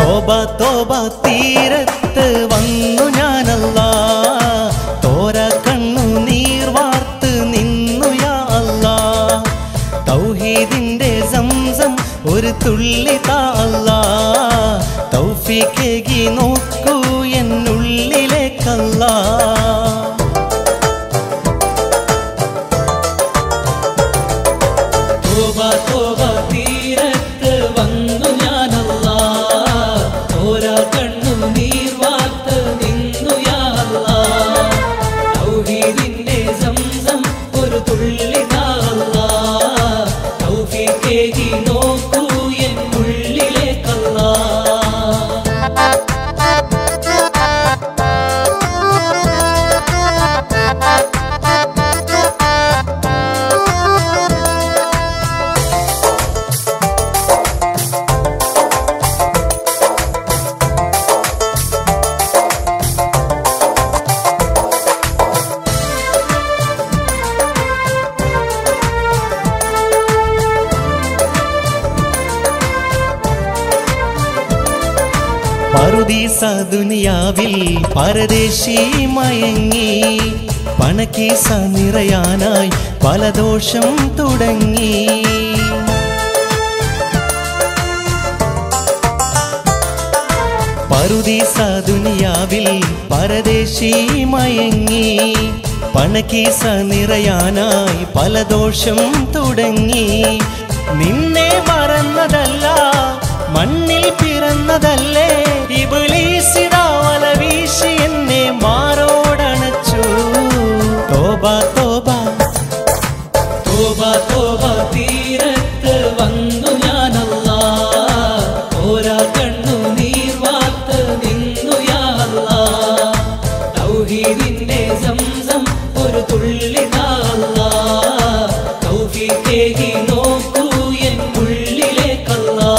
തോബ തോബ തീരത്ത് വന്നു ഞാനല്ലാ, തോര കണ്ണു നീർ വാർത്ത് നിന്നു യാ അല്ലാ. തൗഹീദിന്റെ സംസം ഒരു തുള്ളി താ അല്ലാ, തൗഫീഖേകി നോക്കൂ എന്നുള്ളിലേക്കല്ലാ. തോബ തോബ തീരത്ത് വന്നു ഞാനല്ലാ, തോര കണ്ണു നീർ വാർത്ത് നിന്നു യാ അല്ലാ. തൗഹീദിന്റെ സംസം ഒരു തുള്ളി താ അല്ലാ, തൗഫീഖേകി നോക്കൂ എന്നുള്ളിലേക്കല്ലാ. പറുദീസ ദുനിയാവിൽ പരദേശി മയങ്ങി, പണക്കീസ നിറയാനായി പല ദോഷം തുടങ്ങി. പറുദീസ ദുനിയാവിൽ പരദേശി മയങ്ങി, പണക്കീസ നിറയാനായി പല ദോഷം തുടങ്ങി. നിന്നെ മറന്നതല്ല, മണ്ണിൽ പിറന്നതല്ലേ, ഇബ്ലീസിതാ വല വീശി എന്നെ മാറോടണച്ചു. തോബ തോബ തോബ തോബ തീരത്ത് വന്നു ഞാനല്ലാ, തോര കണ്ണു നീർ വാർത്ത് നിന്നു യാ അല്ലാ. തൗഹീദിന്റെ സംസം ഒരു തുള്ളി താ അല്ലാ, തൗഫീഖേകി നോക്കൂ എന്നുള്ളിലേക്കല്ലാ.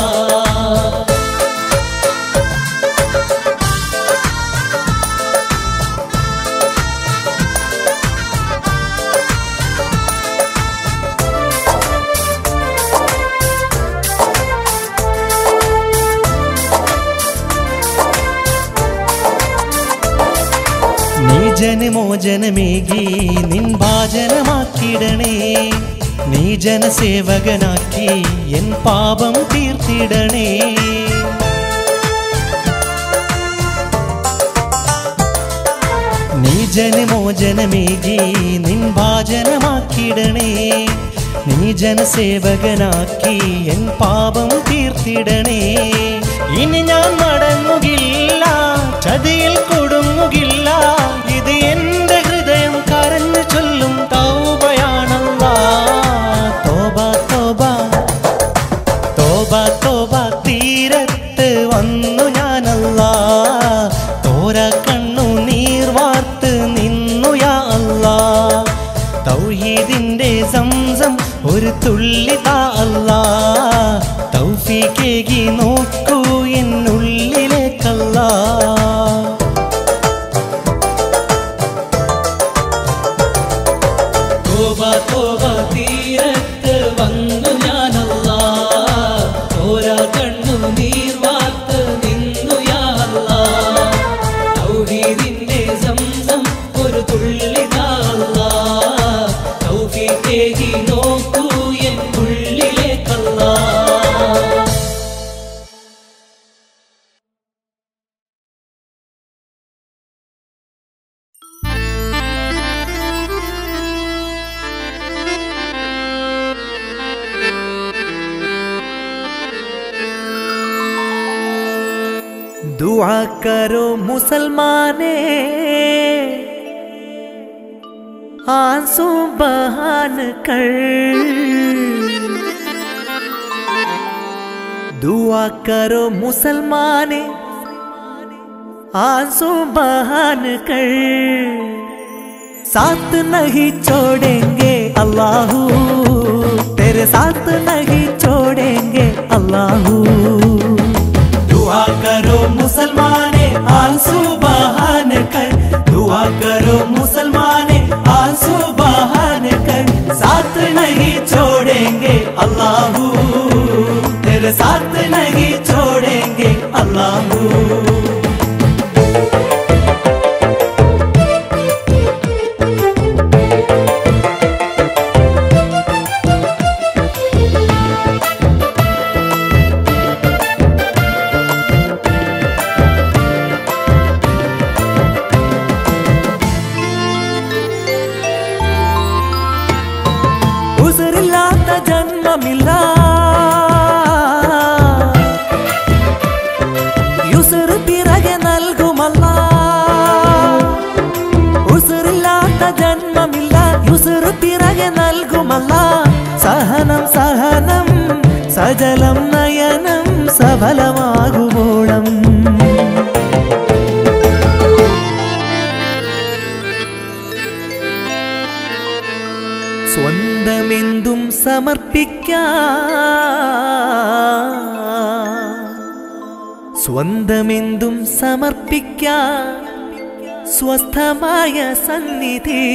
ജനമോചനമേകി നിൻ ഭാജനമാക്കിടണേ, നീ ജനസേവകനാക്കി എൻ പാപം തീർത്തിടണേ. നീ ജനമോചനമേകി നിൻ ഭാജനമാക്കിടണേ, നീ ജനസേവകനാക്കി എൻ പാപം തീർത്തിടണേ. ഇനി ഞാൻ മടങ്ങുകില്ല, ചതിയിൽ കൊടുങ്ങുകില്ല, ഇത് എന്റെ ഹൃദയം കരഞ്ഞു ചൊല്ലും തൗബയാണല്ലാ. തോബ തോബ തോബ തോബ തീരത്ത് വന്നു ഞാനല്ലാ, തോര കണ്ണു നീർ വാർത്ത് നിന്നു യാ അല്ലാ. തൗഹീദിന്റെ സംസം ഒരു തുള്ളി താ അല്ലാ, തൗഫീഖേകി നോക്കൂ എന്നുള്ളിലേക്കല്ലാ. തോബ തോബ തീരത്ത് വന്നു ഞാനല്ലാ, തോര കണ്ണു നീർ വാർത്ത് നിന്നു യാ അല്ലാ. തൗഹീദിന്റെ സംസം ഒരു തുള്ളി താ അല്ലാ, തൗഫീഖേകി നോക്കൂ എന്നുള്ളിലേക്കല്ലാ. दुआ करो मुसलमाने, आंसू बहान कर, दुआ करो मुसलमाने, आंसू बहान कर, साथ नहीं छोड़ेंगे अल्लाहू, तेरे साथ नहीं छोड़ेंगे अल्लाहू। दुआ करो मुसलमाने, आंसू बहान कर, दुआ करो मुसलमाने, आंसू बहान कर, साथ नहीं छोड़ेंगे अल्लाहू, तेरे तेरे साथ नहीं छोड़ेंगे अल्लाह। ഉസറില്ലാത്ത ജന്മമില്ല, യുസർ പിറകെ നൽകുമല്ല. ഉസറില്ലാത്ത ജന്മമില്ല, യുസർ പിറകെ നൽകുമല്ല. സഹനം സഹനം സജലം നയനം സഫലമാകുവോളം. സ്വന്തമെന്തും സ്വന്തമെന്തും സമർപ്പിക്കാൻ സ്വസ്ഥമായ സന്നിധി.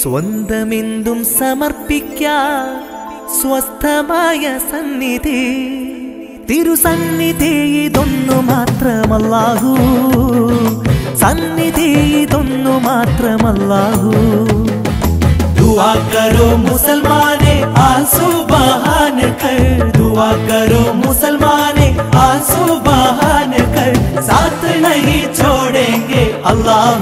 സ്വന്തമെന്തും സമർപ്പിക്കാൻ സ്വസ്ഥമായ സന്നിധി. തിരുസന്നിധി ഇതൊന്നു മാത്രമല്ലാഹു, സന്നിധി ഇതൊന്നു മാത്രമല്ലാഹു. दुआ करो मुसलमाने आंसू बहान कर, दुआ करो मुसलमाने आंसू बहान कर. साथ नहीं छोड़ेंगे अल्लाह,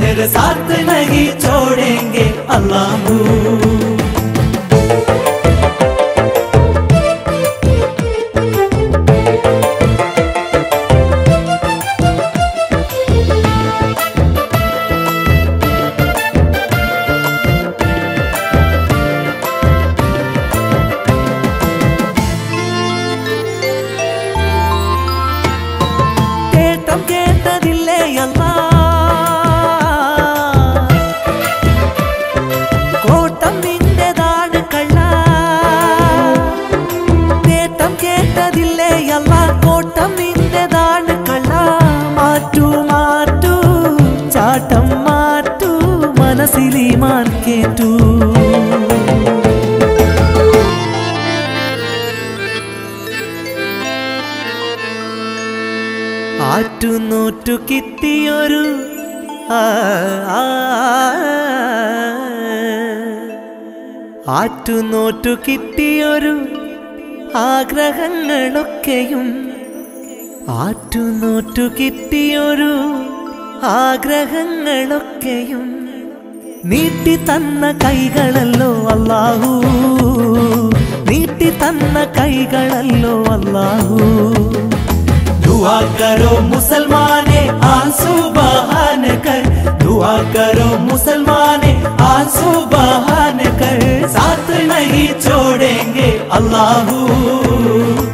तेरे साथ नहीं छोड़ेंगे अल्लाह. കേട്ടതില്ലേ അല്ലാ, കോട്ടം നിന്റേതാണ് കള്ള. കേട്ടം കേട്ടതില്ലേ അല്ലാ, കോട്ടം നിന്റേതാണ് കള്ള. മാറ്റൂ മാറ്റൂ ചാട്ടം മാറ്റൂ, മനസ്സിലീമാൻ കേട്ടു. ആറ്റുനോറ്റു കിട്ടിയൊരു ആറ്റുനോറ്റു കിട്ടിയൊരു ആഗ്രഹങ്ങളൊക്കെയും, ആറ്റുനോറ്റു കിട്ടിയൊരു ആഗ്രഹങ്ങളൊക്കെയും നീട്ടി തന്ന കൈകളല്ലോ അല്ലാഹു, നീട്ടി തന്ന കൈകളല്ലോ അല്ലാഹു. दुआ करो मुसलमाने आंसू बहान कर, दुआ करो मुसलमाने आंसू बहान कर. साथ नहीं छोड़ेंगे अल्लाह,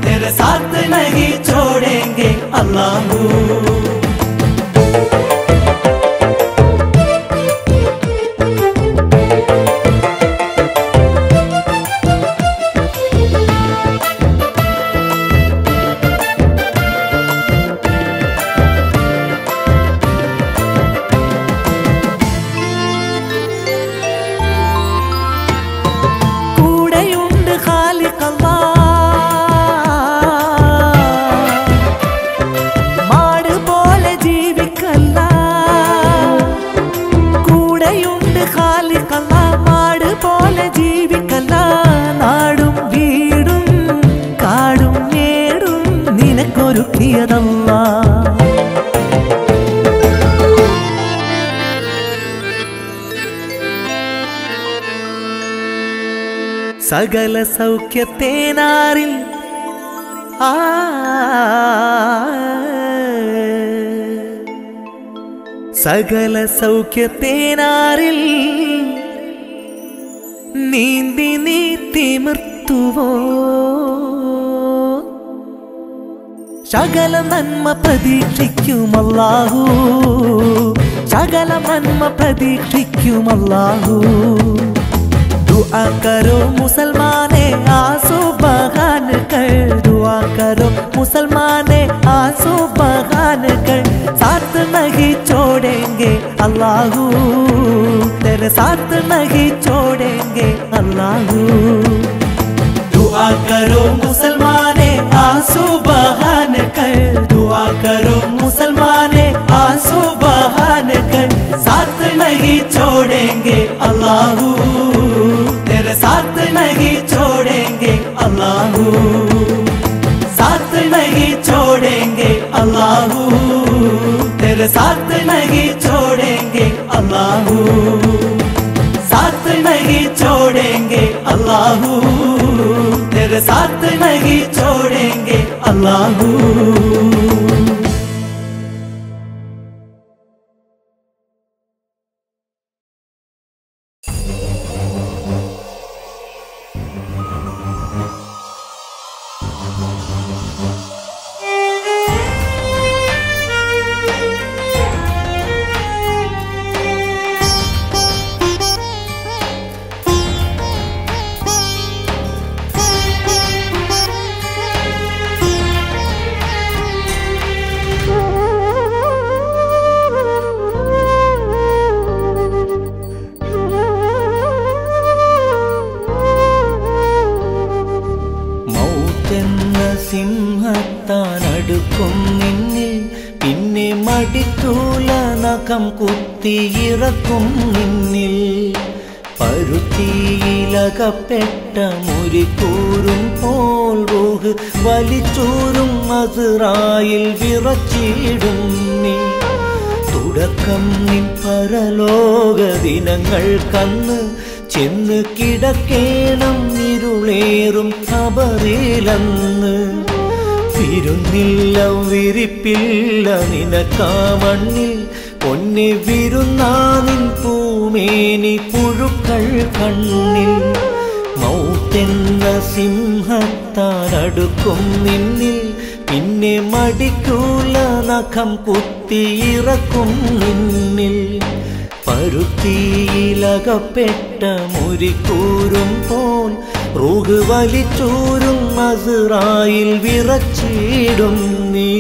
तेरे साथ नहीं छोड़ेंगे अल्लाह. മാട് പോലെ ജീവിക്കല്ല, കൂടെയുണ്ട് ഖാലിഖല്ല. മാട് പോലെ ജീവിക്കല്ല, നാടും വീടും കാടും മേടും നിനക്കൊരുക്കിയതല്ലാ. സകല സൗഖ്യത്തേനാറിൽ സകല സൗഖ്യത്തേനാറിൽ നീന്തി നീ തിമിർത്തുവോ. ശകല നന്മ പ്രതീക്ഷിക്കുമല്ലാഹു, ശകല നന്മ പ്രതീക്ഷിക്കുമല്ലാഹു. दुआ करो मुसलमाने आंसू बहान कर, दुआ करो मुसलमाने आंसू बहान कर. साथ नहीं छोड़ेंगे अल्लाह, तेरे साथ नहीं छोड़ेंगे अल्लाह. दुआ करो मुसलमाने आंसू बहाने कर, दुआ करो मुसलमाने आंसू बहाने कर। साथ नहीं छोड़ेंगे अल्लाह, तेरे साथ नहीं छोड़ेंगे अल्लाह, साथ नहीं छोड़ेंगे अल्लाह, तेरे साथ नहीं छोड़ेंगे अल्लाह, साथ नहीं छोड़ेंगे अल्लाह, तेरे साथ नहीं छोड़ेंगे अल्लाह। കുത്തിയിറക്കും നിന്നിൽ പരുത്തിയിലകപ്പെട്ട മുരിക്കൂറും പോൽ റൂഹ് വലിച്ചൂരും അസ്റായിൽ വിറച്ചിടും നീ. തുടക്കം നിൻ പരലോക ദിനങ്ങൾ കന്ന് ചെന്ന് കിടക്കേണം ഇരുളേറും ഖബറിലന്ന്. വിരുന്നില്ല വിരിപ്പില്ല നിനക്കാ മണ്ണിൽ പൊന്നെ വിരുന്നാനിൻ പൂമേനി പുഴുക്കൾ കണ്ണിൽ. മൗത്തെന്ന സിംഹത്താനടുക്കും നിന്നിൽ പിന്നെ മടിക്കൂല നഖം കുത്തിയിറക്കും നിന്നിൽ. പരുത്തിയിലകപ്പെട്ട മുരിക്കൂറും പോൽ റൂഹ് വലിച്ചൂരും അസ്റായിൽ വിറച്ചിടും നീ.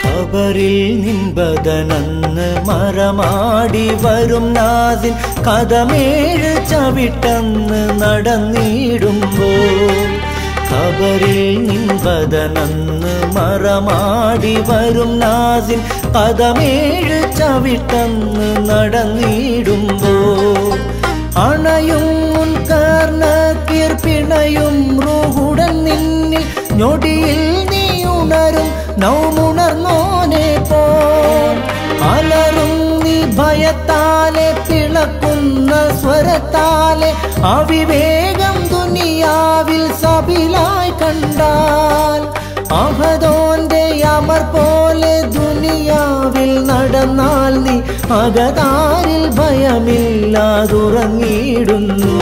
ഖബറിൽ നിൻബദനന്ന് മറമാടി വരും നാസിൻ കഥമേഴ് ചവിട്ടന്ന് നടന്നിടുമ്പോൾ. ഖബറിൽ നിൻബദനന്ന് മറമാടി വരും നാസിൻ കഥമേഴ് ചവിട്ടന്ന് നടന്നിടുമ്പോൾ. അണയും മുൻകാർണക്കീർ പിണയും റൂഹുടൻ നിന്നിൽ ഞൊടിയിൽ നീ ഉണരും നൗമുണർന്നോനെ പോൽ. അലറും നീ ഭയത്താലെ പിളക്കുന്ന സ്വരത്താലെ അവിവേകം ദുനിയാവിൽ സബിലായി കണ്ടാൽ. അഹദോന്റെ അമർ പോലെ ദുനിയാവിൽ നടന്നാൽ നീ അകതാരിൽ ഭയമില്ലാതുറങ്ങിയിടുന്നു.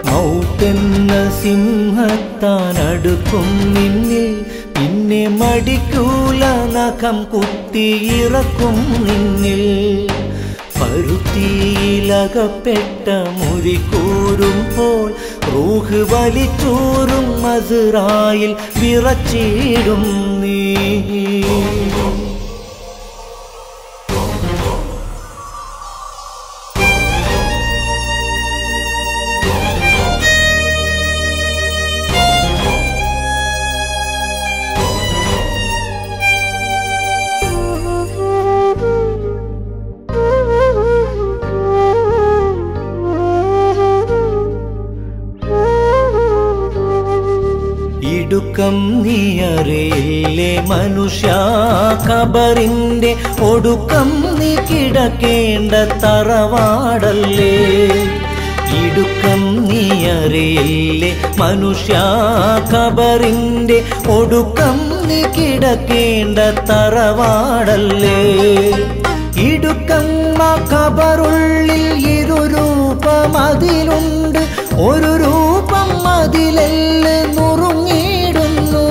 മൗത്തെന്ന സിംഹത്താനടുക്കും നിന്നിൽ പിന്നെ മടിക്കൂല നഖം കുത്തിയിറക്കും നിന്നിൽ. പരുത്തിയിലകപ്പെട്ട മുരിക്കൂറും പോൽ റൂഹ് വലിച്ചൂറും അസ്റായിൽ വിറച്ചിടും നീ. ഇടുക്കം നീയറിയില്ലേ മനുഷ്യ ഖബറിന്റെ ഒടുക്കം നീ കിടക്കേണ്ട തറവാടല്ലേ. ഇടുക്കം നീയറിയില്ലേ മനുഷ്യ ഖബറിന്റെ ഒടുക്കം നീ കിടക്കേണ്ട തറവാടല്ലേ. ഇടുക്കം ഖബറുള്ളിൽ ഇരുരൂപം അതിലുണ്ട് ഒരു രൂപം അതിലെല്ല് നുറുങ്ങിയിടുന്നു.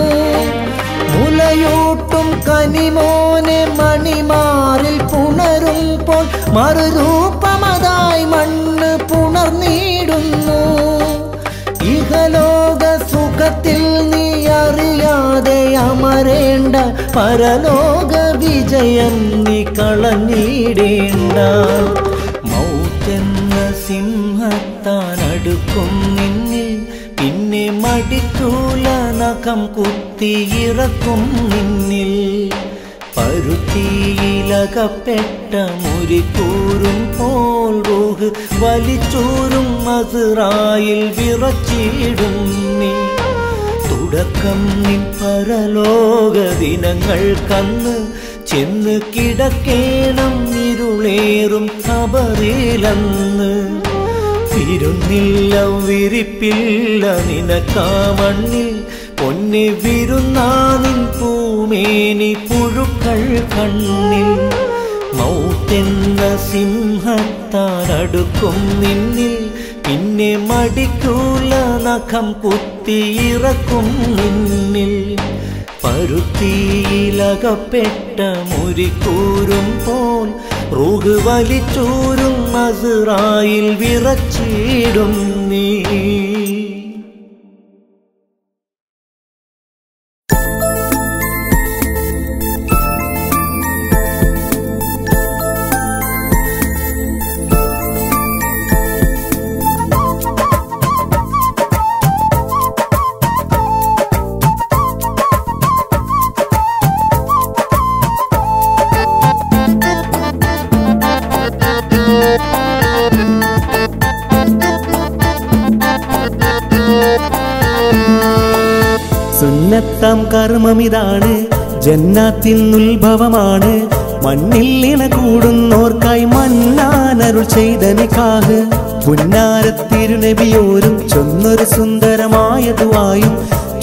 മുലയൂട്ടും കനിമോനെ മണിമാറിൽ പുണരുമ്പോൾ മറുരൂപമതായി മണ്ണ് പുണർന്നിടുന്നു. ഇഹലോക സുഖത്തിൽ നീ അറിയാതെ അമരേണ്ട പരലോക വിജയം നീ കളഞ്ഞിടേണ്ട. മൗത്തെന്ന സിംഹത്താൻ അടുക്കും നിന്നിൽ, പിന്നെ മടിക്കൂല നഖം കുത്തിയിറക്കും നിന്നിൽ. പരുത്തിയിലകപ്പെട്ട മുരിക്കൂറും പോൽ റൂഹ് വലിച്ചൂരും അസ്റായിൽ വിറച്ചിടും നീ. തുടക്കം നിൻ പരലോക ദിനങ്ങൾക്കന്ന് ചെന്ന് കിടക്കേണം ഇരുളേറും ഖബറിലന്ന്. വിരുന്നില്ല വിരിപ്പില്ല നിനക്കാ മണ്ണിൽ, പൊന്നെ വിരുന്നാ നിൻ പൂമേനി പുഴുക്കൾ കണ്ണിൽ. മൗത്തെന്ന സിംഹത്താൻ അടുക്കും നിന്നിൽ, പിന്നെ മടിക്കൂല നഖം കുത്തിയിറക്കും നിന്നിൽ. പരുത്തിയിലകപ്പെട്ട മുരിക്കൂരും പോൽ റൂഹ് വലിച്ചൂരും അസ്റായിൽ വിറച്ചിടും നീ. സുന്നത്താം കർമ്മമിതാണ്, ജന്നാത്തിനുത്ഭവമാണ്. മണ്ണിൽ ഇണ കൂടുന്നോർക്കായി മന്നാനരുൾ ചെയ്ത നിക്കാഹ്. പുന്നാരത്തിരുനബിയോരും ചൊന്നൊരു സുന്ദരമായ ദുആയും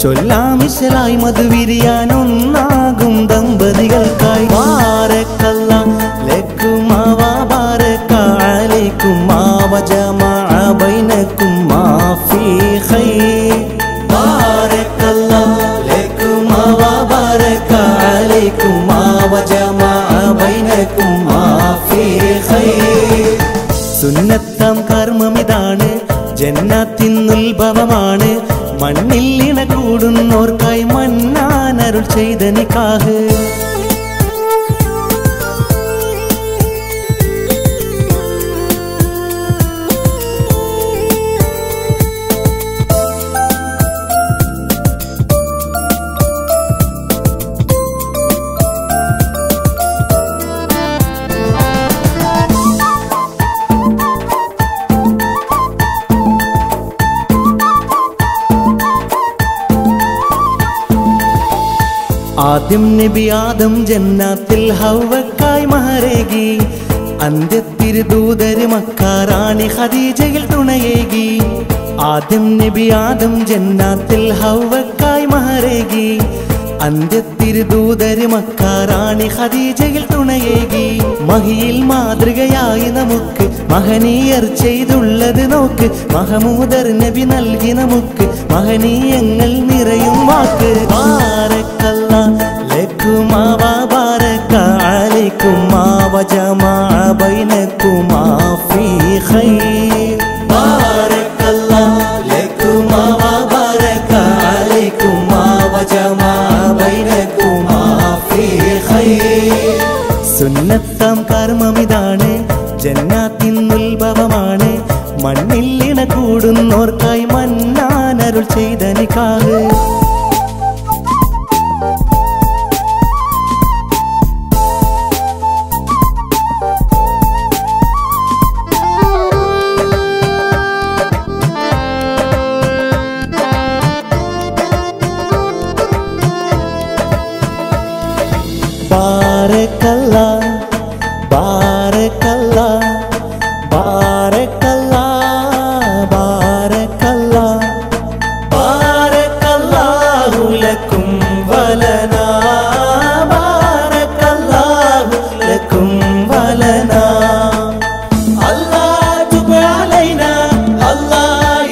ചൊല്ലാമിശലായി മധുവിരിയാൻ ഒന്നാകും ദമ്പതികൾക്കായി. ബാരക്കല്ലാഹ് ലക്കുമാ വബാരക അലൈക്കുമാ വജമഅ ബൈനകുമാ ഫീ ഖൈർ. ബാരക്കല്ലാഹ് ലക്കുമാ വബാരക അലൈക്കുമാ വജമഅ ബൈനകുമാ ഫീ ഖൈർ. സുന്നത്താം കർമ്മമിതാണ്, ജന്നാത്തിനുത്ഭവമാണ്. മണ്ണിൽ ഇണ കൂടുന്നോർക്കായി മന്നാനരുൾ ചെയ്ത നിക്കാഹ്. ആദ്യം നബി ആദം ജന്നാത്തിൽ ഹവ്വക്കായി മഹരേകി. അന്ത്യത്തിരുദൂതര് മക്കാറാണി ഖദീജയിൽ തുണയേകി. ആദ്യം നബി ആദം ജന്നാത്തിൽ ഹവ്വക്കായി മഹരേകി. അന്ത്യത്തിരുദൂതര് മക്കാറാണി ഖദീജയിൽ തുണയേകി. മഹിയിൽ മാതൃകയായി നമുക്ക് മഹനീയർ ചെയ്തുള്ളത് നോക്ക്. മഹമൂദർ നബി നൽകി നമുക്ക് മഹനീയങ്ങൾ നിറയും വാക്ക്. ബാരക്കല്ലാഹ് ലക്കുമാ വബാരക അലൈക്കുമാ വജമഅ ബൈനകുമാ ഫീ ഖൈർ. ബാരക്കല്ലാഹ് ലക്കുമാ വബാരക അലൈക്കുമാ വജമഅ ബൈനകുമാ ഫീ ഖൈർ. സുന്നത്താം കർമ്മമിതാണ്, ജന്നാത്തിനുത്ഭവമാണ്. മണ്ണിൽ ഇണ കൂടുന്നോർക്കായി മന്നാനരുൾ ചെയ്ത നിക്കാഹ്. ബാരക്കല്ലാഹ് ബാരക്കല്ലാഹ് ബാരക്കല്ലാഹ് ബാരക്കല്ലാഹ് ബാരക്കല്ലാഹു ലക്കും വലനാ. ബാരക്കല്ലാഹു ലക്കും വലനാ. അല്ലാഹ് തുബ് അലൈനാ, അല്ലാഹ്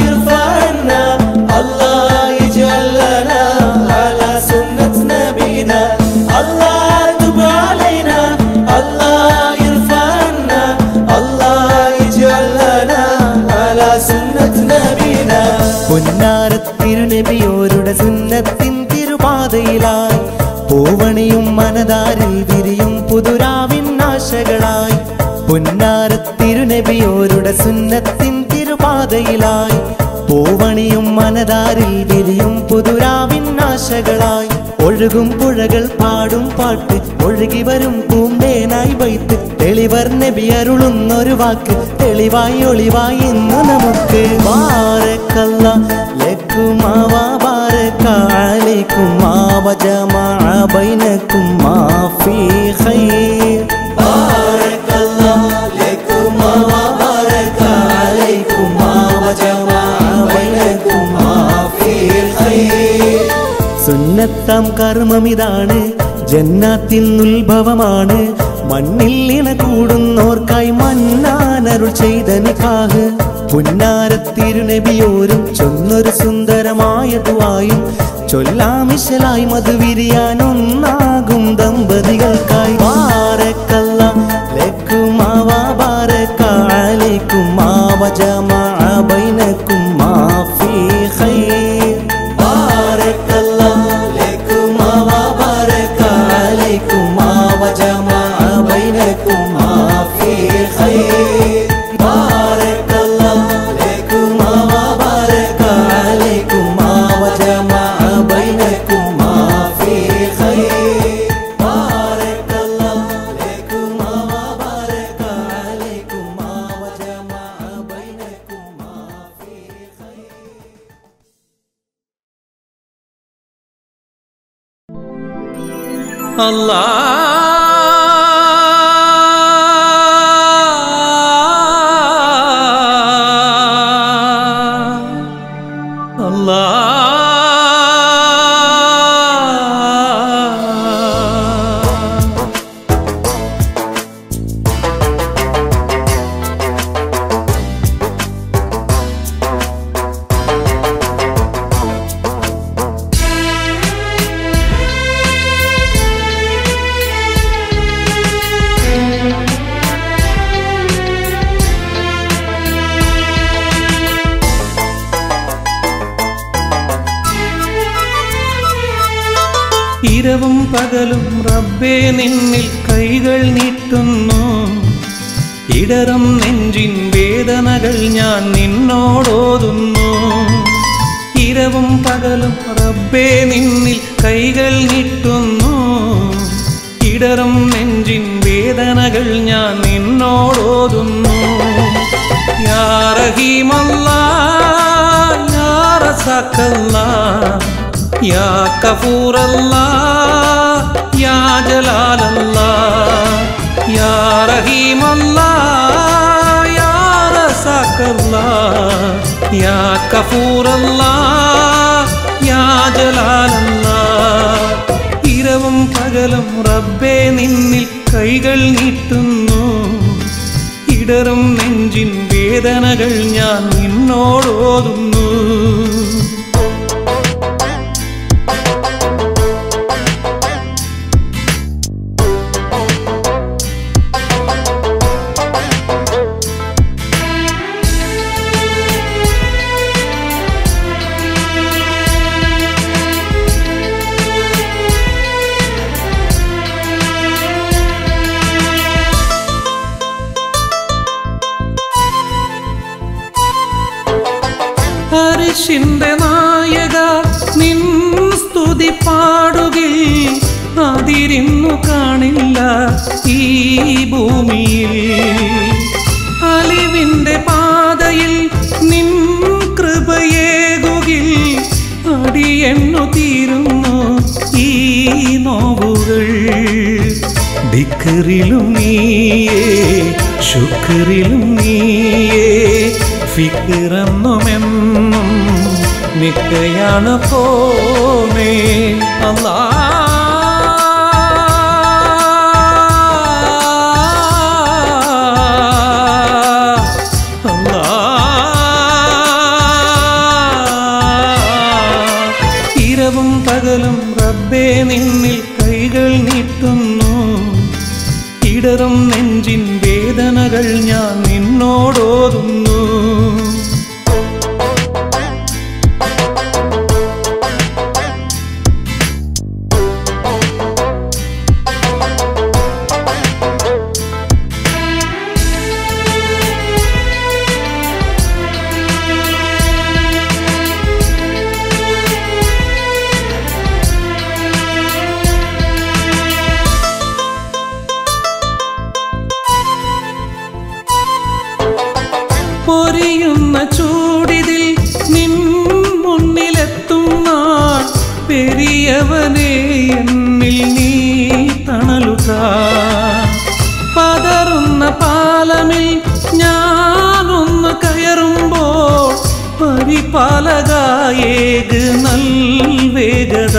തിരുനബിയോരുടെ സുന്നത്തിൻ തിരുപാതയിലായി പൂവണിയും മനതാരിൽ വിരിയും പുതുരാവിൻ ആശകളായി പുന്നാര തിരുനബിയോരുടെ സുന്നത്തിൻ തിരുപാതയിലായി പൂവണിയും മനതാരിൽ വിരിയും പുതുരാവിൻ ആശകളായി ഒഴുകും പുഴകൾ പാടും പാട്ട് ഒഴുകി വരും പൂന്തേനായി വൈത്ത് തെളിവർ നബി അരുളുന്നൊരു വാക്ക് തെളിവായി ഒളിവായി ഇന്ന് നമുക്ക് ബാരക്കല്ലാ ലക്കുമാ വ ബാരക അലൈക്കുമാ വ ജമഅ ബൈനകുമാ ഫീ ഖൈർ ബാരക്കല്ലാ ലക്കുമാ വ ബാരക അലൈക്കുമാ വ ജമഅ ബൈനകുമാ ഫീ ഖൈർ സുന്നത്താം കർമ്മമിതാണ് ജന്നാത്തിൻ ഉത്ഭവമാണ് മണ്ണിൽ ഇണ കൂടുന്നോർക്കായി മന്നാനരുൾ ചെയ്ത നിക്കാഹ് പുന്നാര തിരുനബിയോരും ചൊന്നൊരു സുന്ദരമായ ദുആയും ചൊല്ലാമിശലായി മധുവിരിയാൻ ഒന്നാകും ദമ്പതികൾക്കായി ബാരക്കല്ലാ ലക്കുമാ വ ബാരക അലൈക്കുമാ വ ജമഅ ബൈനകുമാ ഫീ ഖൈർ ബാരക്കല്ലാ ലക്കുമാ വ ബാരക അലൈക്കുമാ വ ജമഅ ബൈനകുമാ ഫീ ഖൈർ ബാരക്കല്ലാ ലക്കുമാ വ ബാരക അലൈക്കുമാ വ ജമഅ ബൈനകുമാ ഫീ ഖൈർ ബാരക്കല്ലാ ലക്കുമാ വ ബാരക അലൈക്കുമാ വ ജമഅ ബൈനകുമാ ഫീ ഖൈർ ഇരവും പകലും റബ്ബേ നിന്നിൽ കൈകൾ നീട്ടുന്നു ഇടറും നെഞ്ചിൻ വേദനകൾ ഞാൻ നിന്നോടോതുന്നു ഇരവും പകലും റബ്ബേ നിന്നിൽ കൈകൾ നീട്ടുന്നു ഇടറും നെഞ്ചിൻ വേദനകൾ ഞാൻ നിന്നോടോതുന്നു യാ റഹീമല്ലാ യാ റസാഖല്ലാ യാ കഫൂറല്ലാ യാ ജലാലല്ലാ യാ റഹീമല്ലാ യാ റസാഖല്ലാ യാ കഫൂറല്ലാ യാ ജലാലല്ലാ ഇരവും പകലും റബ്ബേ നിന്നിൽ കൈകൾ നീട്ടുന്നു ഇടറും നെഞ്ചിൻ വേദനകൾ ഞാൻ നിന്നോടോതുന്നു അരിശിന്റെ നായക നിൻ സ്തുതി പാടുകിൽ അതിരിന്നു കാണില്ല ഈ ഭൂമിയിൽ അലിവിന്റെ പാതയിൽ നിൻ കൃപയേകുകിൽ അടിയെണ്ണു തീരുന്നു ഈ നോവുകൾ ദിക്റിലും നീയേ ശുക്റിലും നീയേ ഫിക്റെന്നുമെന്നും നിക്കയാണ് പോമേ അല്ലാ ഇരവും പകലും റബ്ബേ നിന്നിൽ കൈകൾ നീട്ടുന്നു ഇടറും നെഞ്ചിൻ വേദനകൾ ഞാൻ നിന്നോടോതുന്നു എളിയവനെ എന്നിൽ നീ തണലുതാ. പതറുന്ന പാലമിൽ ഞാനൊന്ന് കയറുമ്പോൾ പരിപാലകായേക് നൽവേഗത.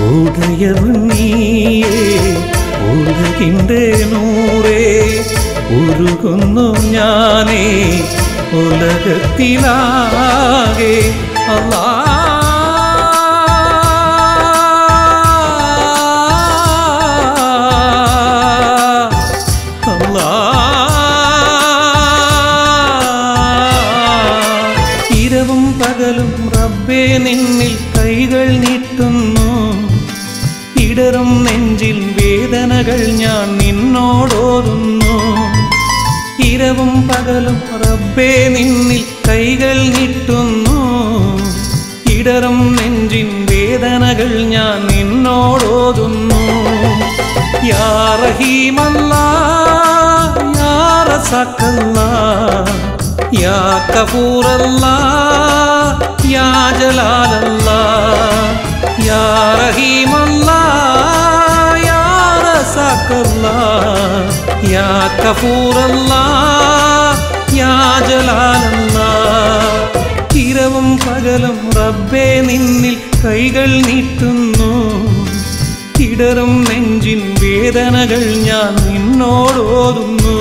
ഉടയവൻ നീയേ ഉലകിൻ്റെ നൂറേ, ഉരുകുന്നു ഞാനേ ഉലകത്തിലാകെ. അല്ലാ ഇരവും പകലും റബ്ബേ നിന്നിൽ കൈകൾ നീട്ടുന്നു. ഇടറും നെഞ്ചിൽ വേദനകൾ ഞാൻ നിന്നോടോതുന്നു. ഇരവും പകലും റബ്ബേ നിന്നിൽ കൈകൾ നീട്ടുന്നു. ഇടറും നെഞ്ചിൻ വേദനകൾ ഞാൻ നിന്നോടോതുന്നു. യാ റഹീമല്ലാഹ് യാ റസാഖല്ലാഹ് യാ ഗഫൂറല്ലാഹ് യാ ജലാലല്ലാഹ് യാ റഹീമല്ലാഹ് യാ റസാഖല്ലാഹ് യാ ഗഫൂറല്ലാഹ് യാ ജലാലല്ലാഹ്. ഇരവും പകലും റബ്ബേ നിന്നിൽ കൈകൾ നീട്ടുന്നു. ഇടറും നെഞ്ചിൻ വേദനകൾ ഞാൻ നിന്നോടോതുന്നു.